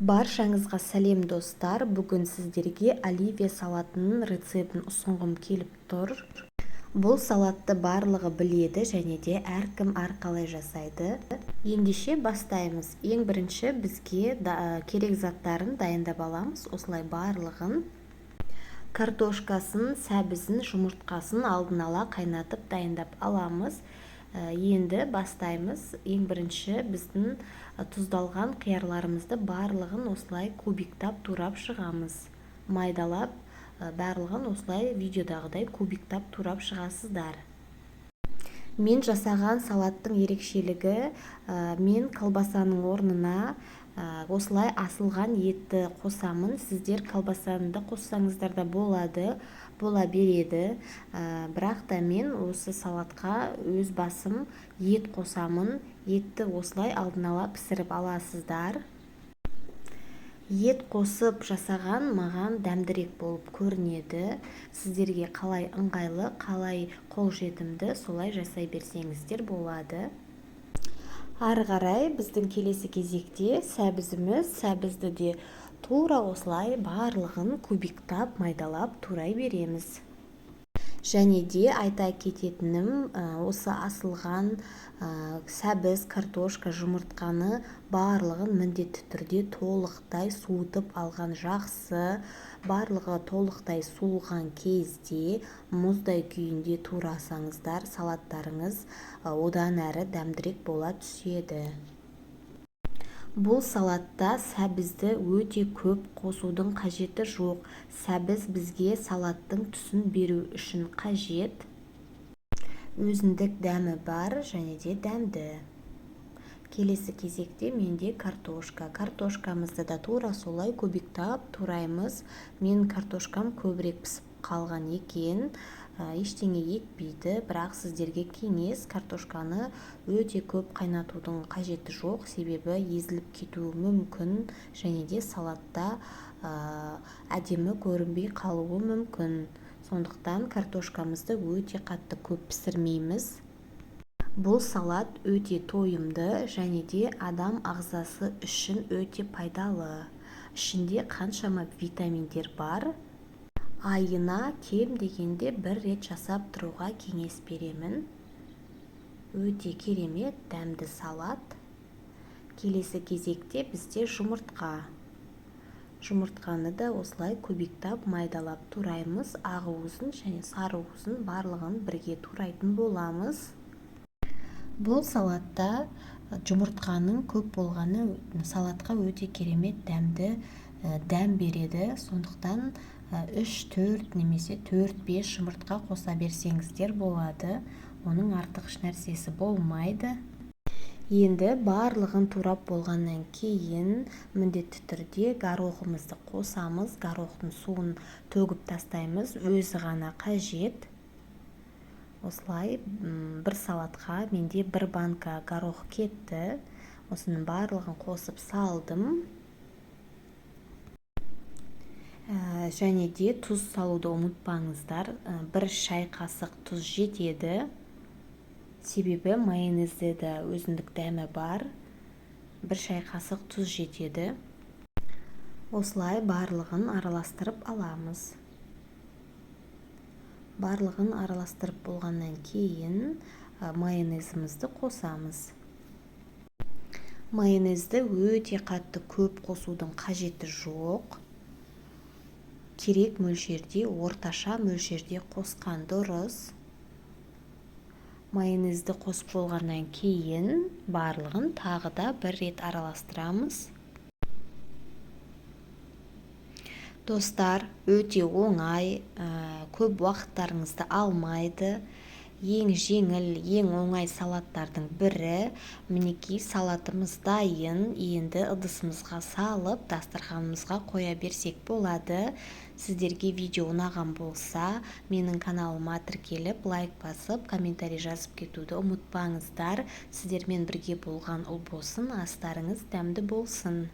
Баршаңызға сәлем достар. Бүгін сіздерге оливье салатының рецептін ұсынғым келіп тұр. Бұл салатты барлығы біледі және де әркім әрқалай жасайды. Ендеше бастаймыз. Ең бірінші бізге керек заттарын дайындап аламыз. Осылай барлығын картошкасын, сәбізін, жұмыртқасын алдын ала қайнатып дайындап аламыз. Енді бастаймыз. Ең бірінші біздің тұздалған қиярларымызды барлығын осылай кубиктап турап шығамыз. Майдалап барлығын осылай видеодағыдай кубиктап турап шығасыздар. Мен жасаған салаттың ерекшелігі, мен колбасаның орнына осылай асылған етті қосамын. Сіздер колбасаны да қоссаңыздар да болады, бола береді. Бірақ та мен осы салатқа өз басым ет қосамын. Етті осылай алдын ала пісіріп аласыздар. Ет қосып жасаған маған дәмдірек болып көрінеді. Сіздерге қалай ыңғайлы, қалай қолжетімді, солай жасай берсеңіздер болады. Ары қарай біздің келесі кезекте сәбізді де тура осылай барлығын кубиктап, майдалап турай береміз. Және де айта кететінім, осы асылған сәбіз, картошка, жұмыртқаны барлығын міндетті түрде толықтай суытып алған жақсы. Барлығы толықтай суылған кезде мұздай күйінде турасаңыздар, салаттарыңыз одан әрі дәмдірек бола түседі. Бұл салатта сәбізді өте көп қосудың қажеті жоқ. Сәбіз бізге салаттың түсін беру үшін қажет. Өзіндік дәмі бар және де дәмді. Келесі кезекте менде картошкамызды да тура солай кубиктап тураймыз. Мен картошкам көбірек пісіп қалған екен, ештеңе етпейді. Бірақ сіздерге кеңес, картошканы өте көп қайнатудың қажеті жоқ, себебі езіліп кетуі мүмкін және де салатта әдемі көрінбей қалуы мүмкін. Сондықтан картошкамызды өте қатты көп пісірмейміз. Бұл салат өте тойымды және де адам ағзасы үшін өте пайдалы. Ішінде қаншама витаминдер бар. Айына кем дегенде бір рет жасап тұруға кеңес беремін. Өте керемет, дәмді салат. Келесі кезекте бізде жұмыртқаны да осылай кубиктап майдалап тураймыз. Ақ уызын және сары уызын барлығын бірге турайтын боламыз. Бұл салатта жұмыртқаның көп болғаны салатқа өте керемет дәм береді. Сондықтан 3-4 немесе 4-5 жұмыртқа қоса берсеңіздер болады. Оның артық нәрсесі болмайды. Енді барлығын турап болғаннан кейін міндетті түрде горохымызды қосамыз. Горохтың суын төгіп тастаймыз, өзі ғана қажет. Осылай бір салатқа менде бір банка горох кетті. Осының барлығын қосып салдым. Және де тұз салуды ұмытпаңыздар. 1 шай қасық тұз жетеді. Себебі майонезде де өзіндік дәмі бар. 1 шай қасық тұз жетеді. Осылай барлығын араластырып аламыз. Барлығын араластырып болғаннан кейін майонезімізді қосамыз. Майонезді өте қатты көп қосудың қажеті жоқ. Керек мөлшерде, орташа мөлшерде қосқан дұрыс. Майонезді қосып болғаннан кейін барлығын тағы да бір рет араластырамыз. Достар, өте оңай, көп уақыттарыңызды алмайды. Ең жеңіл, ең оңай салаттардың бірі. Мінекей салатымыз дайын. Енді ыдысымызға салып, дастарханымызға қоя берсек болады. Сіздерге видео ұнаған болса, менің каналыма тіркеліп, лайк басып, комментарий жазып кетуді ұмытпаңыздар. Сіздермен бірге болған ұл болсын, астарыңыз дәмді болсын.